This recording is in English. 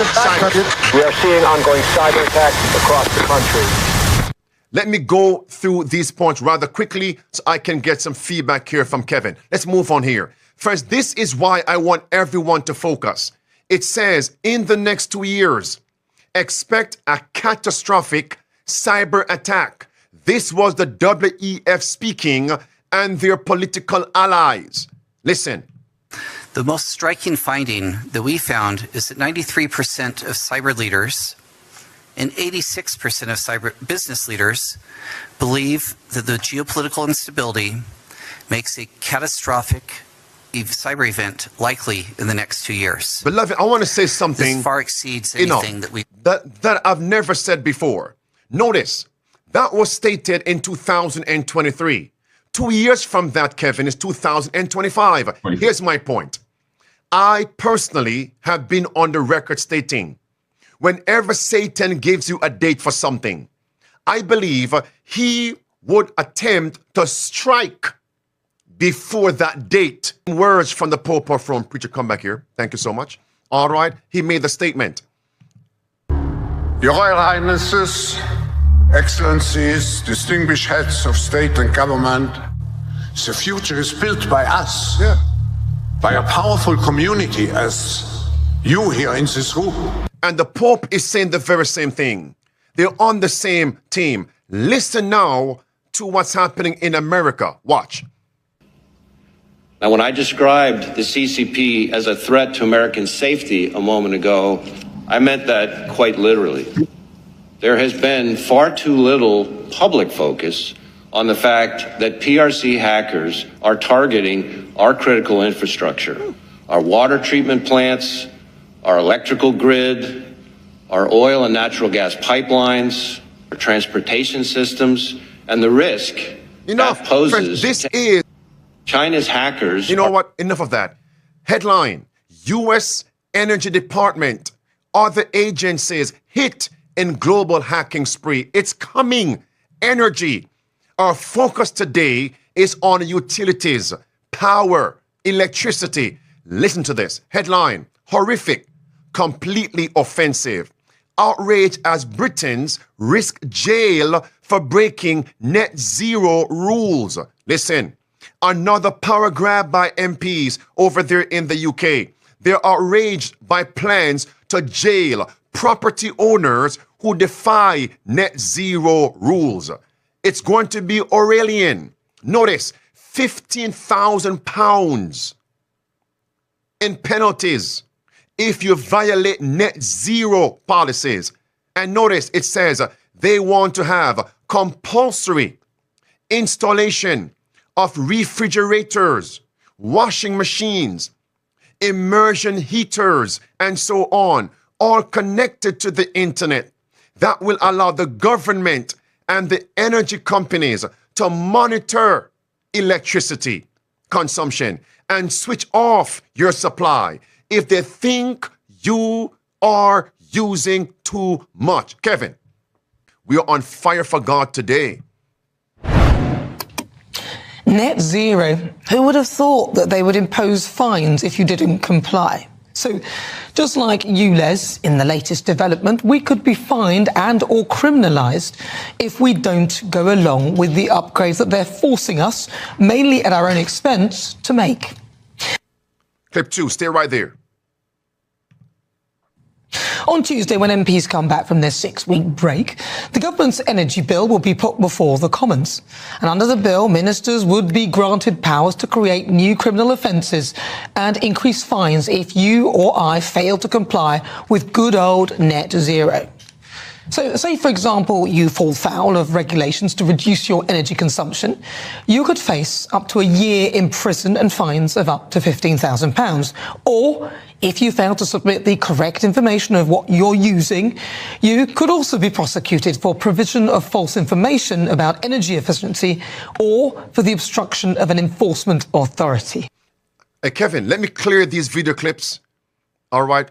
We are seeing ongoing cyber attacks across the country. Let me go through these points rather quickly so I can get some feedback here from Kevin. Let's move on here. First, this is why I want everyone to focus. It says, in the next 2 years, expect a catastrophic cyber attack. This was the WEF speaking and their political allies. Listen. The most striking finding that we found is that 93% of cyber leaders and 86% of cyber business leaders believe that the geopolitical instability makes a catastrophic cyber event likely in the next 2 years. Beloved, I want to say something. This far exceeds anything that I've never said before. Notice, that was stated in 2023. 2 years from that, Kevin, is 2025. Here's my point. I personally have been on the record stating, whenever Satan gives you a date for something, I believe he would attempt to strike before that date. Words from the Pope are from preacher, come back here. Thank you so much. All right. He made the statement. Your Royal Highnesses, Excellencies, distinguished heads of state and government, the future is built by us, by a powerful community as you here in this room. And the Pope is saying the very same thing. They're on the same team. Listen now to what's happening in America. Watch. Now, when I described the CCP as a threat to American safety a moment ago, I meant that quite literally. There has been far too little public focus on the fact that PRC hackers are targeting our critical infrastructure, our water treatment plants, our electrical grid, our oil and natural gas pipelines, our transportation systems, and the risk that poses. Friends, this is China's hackers. You know what? Enough of that. Headline, U.S. Energy Department, other agencies hit in global hacking spree. It's coming. Energy. Our focus today is on utilities, power, electricity. Listen to this. Headline, horrific, completely offensive. Outrage as Britons risk jail for breaking net zero rules. Listen, another power grab by MPs over there in the UK. They're outraged by plans to jail property owners who defy net zero rules. It's going to be Aurelian. Notice, £15,000 in penalties if you violate net zero policies. And notice it says they want to have compulsory installation of refrigerators, washing machines, immersion heaters, and so on, all connected to the internet. That will allow the government and the energy companies to monitor electricity consumption and switch off your supply if they think you are using too much. Kevin, we are on fire for God today. Net zero. Who would have thought that they would impose fines if you didn't comply? So, just like you, Les, in the latest development, we could be fined and or criminalised if we don't go along with the upgrades that they're forcing us, mainly at our own expense, to make. Clip 2, stay right there. On Tuesday, when MPs come back from their 6-week break, the government's energy bill will be put before the Commons. And under the bill, ministers would be granted powers to create new criminal offences and increase fines if you or I fail to comply with good old net zero. So, say, for example, you fall foul of regulations to reduce your energy consumption, you could face up to a year in prison and fines of up to £15,000. Or, if you fail to submit the correct information of what you're using, you could also be prosecuted for provision of false information about energy efficiency or for the obstruction of an enforcement authority. Hey, Kevin, let me clear these video clips, all right,